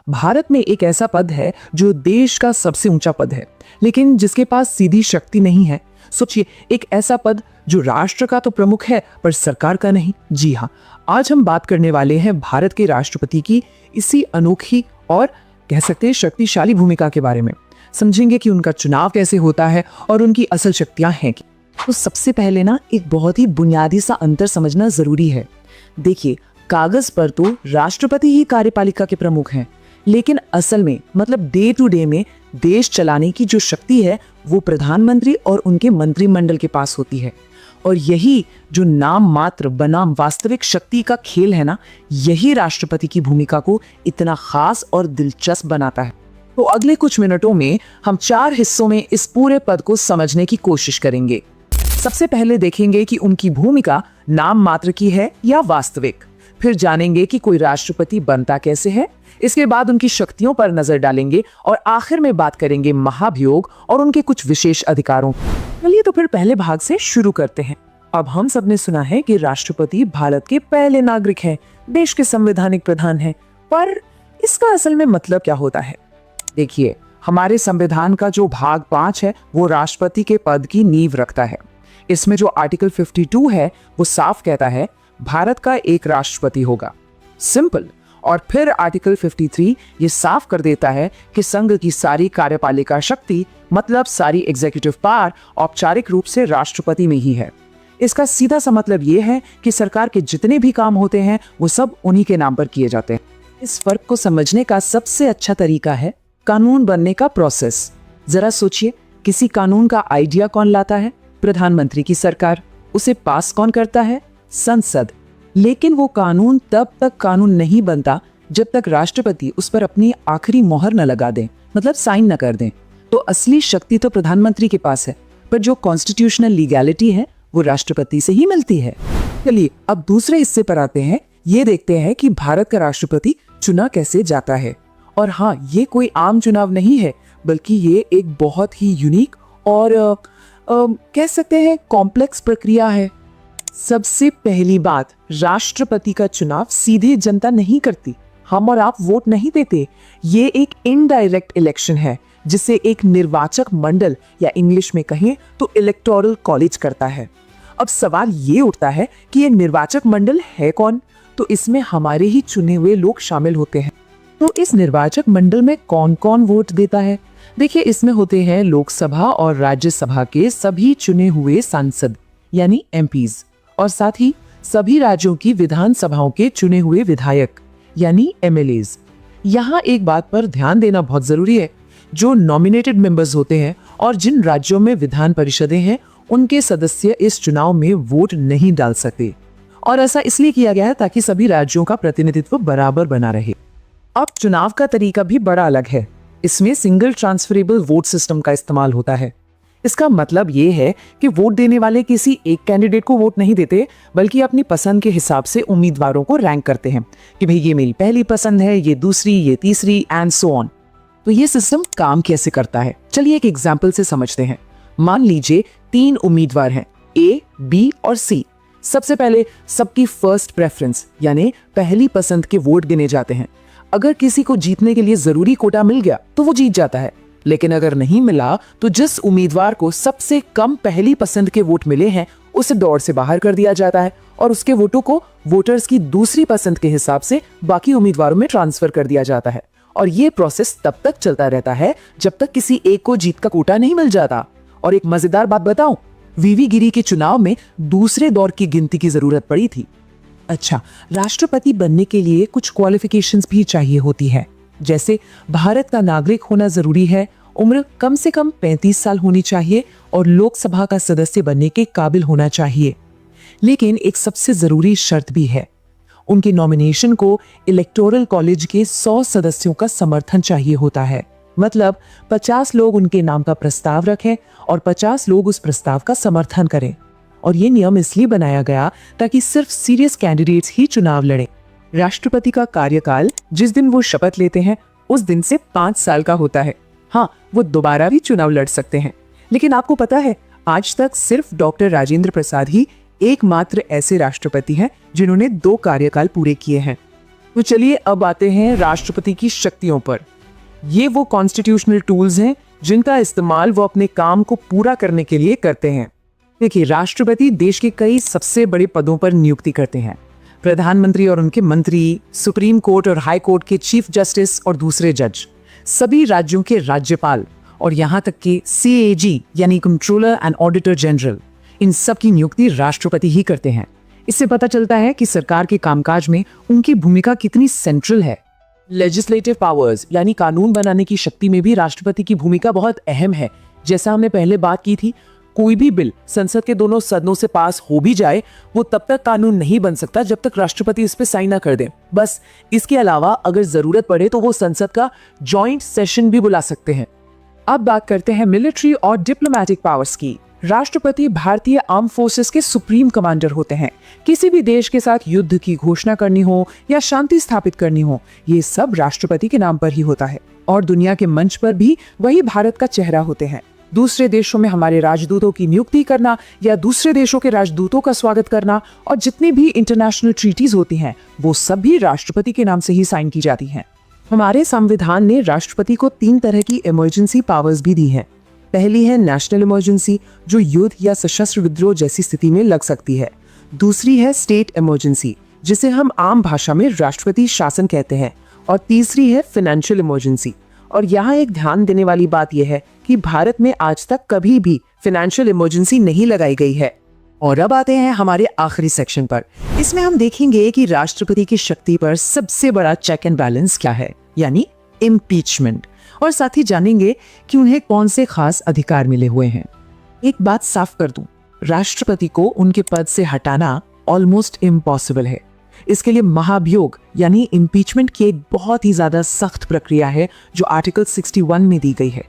भारत में एक ऐसा पद है जो देश का सबसे ऊंचा पद है, लेकिन जिसके पास सीधी शक्ति नहीं है। सोचिए, एक ऐसा पद जो राष्ट्र का तो प्रमुख है पर सरकार का नहीं। जी हाँ, आज हम बात करने वाले हैं भारत के राष्ट्रपति की इसी अनोखी और कह सकते हैं शक्तिशाली भूमिका के बारे में। समझेंगे कि उनका चुनाव कैसे होता है और उनकी असल शक्तियां हैं क्या। तो सबसे पहले ना एक बहुत ही बुनियादी सा अंतर समझना जरूरी है। देखिए, कागज पर तो राष्ट्रपति ही कार्यपालिका के प्रमुख हैं, लेकिन असल में मतलब डे टू डे में देश चलाने की जो शक्ति है वो प्रधानमंत्री और उनके मंत्रिमंडल के पास होती है। और यही जो नाम मात्र बनाम वास्तविक शक्ति का खेल है ना, यही राष्ट्रपति की भूमिका को इतना खास और दिलचस्प बनाता है। तो अगले कुछ मिनटों में हम 4 हिस्सों में इस पूरे पद को समझने की कोशिश करेंगे। सबसे पहले देखेंगे कि उनकी भूमिका नाम मात्र की है या वास्तविक। फिर जानेंगे कि कोई राष्ट्रपति बनता कैसे है। इसके बाद उनकी शक्तियों पर नजर डालेंगे और आखिर में बात करेंगे महाभियोग और उनके कुछ विशेष अधिकारों। चलिए तो फिर पहले भाग से शुरू करते हैं। अब हम सबने सुना है कि राष्ट्रपति भारत के पहले नागरिक हैं, देश के संवैधानिक प्रधान हैं, पर इसका असल में मतलब क्या होता है? देखिए, हमारे संविधान का जो भाग 5 है वो राष्ट्रपति के पद की नींव रखता है। इसमें जो आर्टिकल 52 है वो साफ कहता है भारत का एक राष्ट्रपति होगा, सिंपल। और फिर आर्टिकल 53 ये साफ कर देता है कि संघ की सारी कार्यपालिका शक्ति मतलब सारी एग्जीक्यूटिव पावर औपचारिक रूप से राष्ट्रपति में ही है। इसका सीधा सा मतलब ये है कि सरकार के जितने भी काम होते हैं वो सब उन्हीं के नाम पर किए जाते हैं। इस फर्क को समझने का सबसे अच्छा तरीका है कानून बनने का प्रोसेस। जरा सोचिए, किसी कानून का आइडिया कौन लाता है? प्रधानमंत्री की सरकार। उसे पास कौन करता है? संसद। लेकिन वो कानून तब तक कानून नहीं बनता जब तक राष्ट्रपति उस पर अपनी आखिरी मोहर न लगा दें, मतलब साइन न कर दें। तो असली शक्ति तो प्रधानमंत्री के पास है, पर जो कॉन्स्टिट्यूशनल लीगैलिटी है वो राष्ट्रपति से ही मिलती है। चलिए अब दूसरे हिस्से पर आते हैं। ये देखते हैं कि भारत का राष्ट्रपति चुना कैसे जाता है। और हाँ, ये कोई आम चुनाव नहीं है, बल्कि ये एक बहुत ही यूनिक और कह सकते हैं कॉम्प्लेक्स प्रक्रिया है। सबसे पहली बात, राष्ट्रपति का चुनाव सीधे जनता नहीं करती। हम और आप वोट नहीं देते। ये एक इनडायरेक्ट इलेक्शन है जिसे एक निर्वाचक मंडल या इंग्लिश में कहें तो इलेक्टोरल कॉलेज करता है। अब सवाल ये उठता है कि ये निर्वाचक मंडल है कौन? तो इसमें हमारे ही चुने हुए लोग शामिल होते हैं। तो इस निर्वाचक मंडल में कौन कौन वोट देता है? देखिए, इसमें होते हैं लोकसभा और राज्यसभा के सभी चुने हुए सांसद यानी एमपीज, और साथ ही सभी राज्यों की विधानसभाओं के चुने हुए विधायक यानी एमएलएज। यहाँ एक बात पर ध्यान देना बहुत जरूरी है। जो नॉमिनेटेड मेंबर्स होते हैं और जिन राज्यों में विधान परिषदें हैं, उनके सदस्य इस चुनाव में वोट नहीं डाल सकते। और ऐसा इसलिए किया गया है ताकि सभी राज्यों का प्रतिनिधित्व बराबर बना रहे। अब चुनाव का तरीका भी बड़ा अलग है। इसमें सिंगल ट्रांसफरेबल वोट सिस्टम का इस्तेमाल होता है। इसका मतलब ये है कि वोट देने वाले किसी एक कैंडिडेट को वोट नहीं देते, बल्कि अपनी पसंद के हिसाब से उम्मीदवारों को रैंक करते हैं कि भाई ये मेरी पहली पसंद है, ये दूसरी, ये तीसरी एंड सो ऑन। तो ये सिस्टम काम कैसे करता है, चलिए एक एग्जाम्पल से समझते हैं। मान लीजिए 3 उम्मीदवार हैं, ए, बी और सी। सबसे पहले सबकी फर्स्ट प्रेफरेंस यानी पहली पसंद के वोट गिने जाते हैं। अगर किसी को जीतने के लिए जरूरी कोटा मिल गया तो वो जीत जाता है, लेकिन अगर नहीं मिला तो जिस उम्मीदवार को सबसे कम पहली पसंद के वोट मिले हैं उसे दौड़ से बाहर कर दिया जाता है और उसके वोटों को वोटर्स की दूसरी पसंद के हिसाब से बाकी उम्मीदवारों में ट्रांसफर कर दिया जाता है। और ये प्रोसेस तब तक चलता रहता है जब तक किसी एक को जीत का कोटा नहीं मिल जाता। और एक मजेदार बात बताऊं, वीवी गिरी के चुनाव में दूसरे दौर की गिनती की जरूरत पड़ी थी। अच्छा, राष्ट्रपति बनने के लिए कुछ क्वालिफिकेशंस भी चाहिए होती है, जैसे भारत का नागरिक होना जरूरी है, उम्र कम से कम 35 साल होनी चाहिए और लोकसभा का सदस्य बनने के काबिल होना चाहिए। लेकिन एक सबसे जरूरी शर्त भी है, उनके नॉमिनेशन को इलेक्टोरल कॉलेज के 100 सदस्यों का समर्थन चाहिए होता है। मतलब 50 लोग उनके नाम का प्रस्ताव रखें और 50 लोग उस प्रस्ताव का समर्थन करें। और ये नियम इसलिए बनाया गया ताकि सिर्फ सीरियस कैंडिडेट्स ही चुनाव लड़ें। राष्ट्रपति का कार्यकाल जिस दिन वो शपथ लेते हैं उस दिन से 5 साल का होता है। हाँ, वो दोबारा भी चुनाव लड़ सकते हैं। लेकिन आपको पता है, आज तक सिर्फ डॉक्टर राजेंद्र प्रसाद ही एकमात्र ऐसे राष्ट्रपति हैं जिन्होंने 2 कार्यकाल पूरे किए हैं। तो चलिए अब आते हैं राष्ट्रपति की शक्तियों पर। ये वो कॉन्स्टिट्यूशनल टूल्स हैं जिनका इस्तेमाल वो अपने काम को पूरा करने के लिए करते हैं। देखिए, राष्ट्रपति देश के कई सबसे बड़े पदों पर नियुक्ति करते हैं। प्रधानमंत्री और उनके मंत्री, सुप्रीम कोर्ट और हाई कोर्ट के चीफ जस्टिस और दूसरे जज, सभी राज्यों के राज्यपाल और यहाँ तक कि CAG यानी कंट्रोलर एंड ऑडिटर जनरल, इन सब की नियुक्ति राष्ट्रपति ही करते हैं। इससे पता चलता है कि सरकार के कामकाज में उनकी भूमिका कितनी सेंट्रल है। लेजिस्लेटिव पावर्स यानी कानून बनाने की शक्ति में भी राष्ट्रपति की भूमिका बहुत अहम है। जैसा हमने पहले बात की थी, कोई भी बिल संसद के दोनों सदनों से पास हो भी जाए, वो तब तक कानून नहीं बन सकता जब तक राष्ट्रपति इस पे साइन ना कर दे। बस इसके अलावा अगर जरूरत पड़े तो वो संसद का जॉइंट सेशन भी बुला सकते हैं। अब बात करते हैं मिलिट्री और डिप्लोमेटिक पावर्स की। राष्ट्रपति भारतीय आर्म फोर्सेस के सुप्रीम कमांडर होते हैं। किसी भी देश के साथ युद्ध की घोषणा करनी हो या शांति स्थापित करनी हो, ये सब राष्ट्रपति के नाम पर ही होता है। और दुनिया के मंच पर भी वही भारत का चेहरा होते हैं। दूसरे देशों में हमारे राजदूतों की नियुक्ति करना या दूसरे देशों के राजदूतों का स्वागत करना और जितनी भी इंटरनेशनल ट्रीटीज होती हैं, वो सब भी राष्ट्रपति के नाम से ही साइन की जाती हैं। हमारे संविधान ने राष्ट्रपति को 3 तरह की इमरजेंसी पावर्स भी दी हैं। पहली है नेशनल इमरजेंसी, जो युद्ध या सशस्त्र विद्रोह जैसी स्थिति में लग सकती है। दूसरी है स्टेट इमरजेंसी, जिसे हम आम भाषा में राष्ट्रपति शासन कहते हैं। और तीसरी है फाइनेंशियल इमरजेंसी। और यहाँ एक ध्यान देने वाली बात यह है कि भारत में आज तक कभी भी फाइनेंशियल इमरजेंसी नहीं लगाई गई है। और अब आते हैं हमारे आखिरी सेक्शन पर। इसमें हम देखेंगे कि राष्ट्रपति की शक्ति पर सबसे बड़ा चेक एंड बैलेंस क्या है, यानी इम्पीचमेंट। और साथ ही जानेंगे कि उन्हें कौन से खास अधिकार मिले हुए हैं। एक बात साफ कर दूं, राष्ट्रपति को उनके पद से हटाना ऑलमोस्ट इम्पॉसिबल है। इसके लिए महाभियोग यानी इम्पीचमेंट की एक बहुत ही ज्यादा सख्त प्रक्रिया है जो आर्टिकल 61 में दी गई है।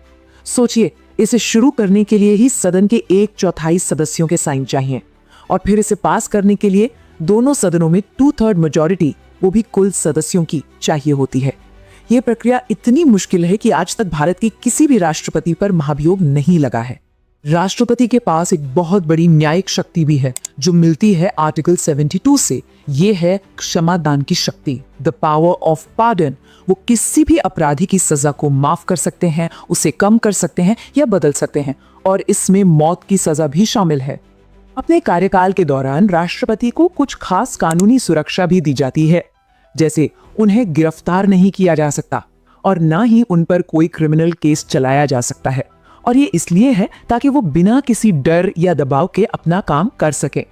सोचिए, इसे शुरू करने के लिए ही सदन के 1/4 सदस्यों के साइन चाहिए और फिर इसे पास करने के लिए दोनों सदनों में 2/3 मेजॉरिटी, वो भी कुल सदस्यों की, चाहिए होती है। यह प्रक्रिया इतनी मुश्किल है कि आज तक भारत के किसी भी राष्ट्रपति पर महाभियोग नहीं लगा है। राष्ट्रपति के पास एक बहुत बड़ी न्यायिक शक्ति भी है जो मिलती है आर्टिकल 72 से। ये है क्षमा दान की शक्ति, द पावर ऑफ पार्डन। वो किसी भी अपराधी की सजा को माफ कर सकते हैं, उसे कम कर सकते हैं या बदल सकते हैं, और इसमें मौत की सजा भी शामिल है। अपने कार्यकाल के दौरान राष्ट्रपति को कुछ खास कानूनी सुरक्षा भी दी जाती है, जैसे उन्हें गिरफ्तार नहीं किया जा सकता और ना ही उन पर कोई क्रिमिनल केस चलाया जा सकता है। और ये इसलिए है ताकि वो बिना किसी डर या दबाव के अपना काम कर सके।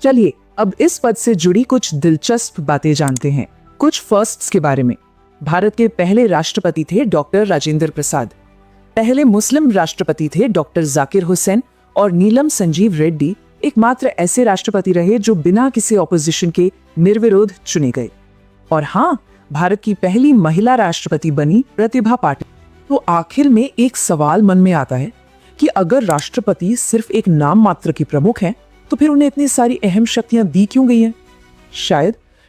चलिए अब इस पद से जुड़ी कुछ दिलचस्प बातें जानते हैं। कुछ फर्स्ट्स के बारे में। भारत के पहले राष्ट्रपति थे डॉक्टर राजेंद्र प्रसाद। पहले मुस्लिम राष्ट्रपति थे डॉक्टर जाकिर हुसैन। और नीलम संजीव रेड्डी एकमात्र ऐसे राष्ट्रपति रहे जो बिना किसी ऑपोजिशन के निर्विरोध चुने गए। और हाँ, भारत की पहली महिला राष्ट्रपति बनी प्रतिभा पाटिल। तो आखिर में एक सवाल मन में आता है कि अगर राष्ट्रपति सिर्फ एक नाम मात्र के प्रमुख हैं, तो फिर उन्हें इतनी सारी अहम शक्तियां दी क्यों गई हैं?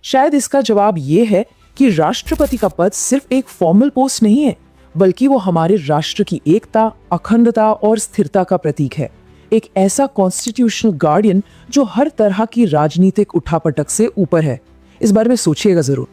शायद इसका जवाब यह है कि राष्ट्रपति का पद सिर्फ एक फॉर्मल पोस्ट नहीं है, बल्कि वो हमारे राष्ट्र की एकता, अखंडता और स्थिरता का प्रतीक है। एक ऐसा कॉन्स्टिट्यूशनल गार्डियन जो हर तरह की राजनीतिक उठापटक से ऊपर है। इस बारे में सोचिएगा जरूर।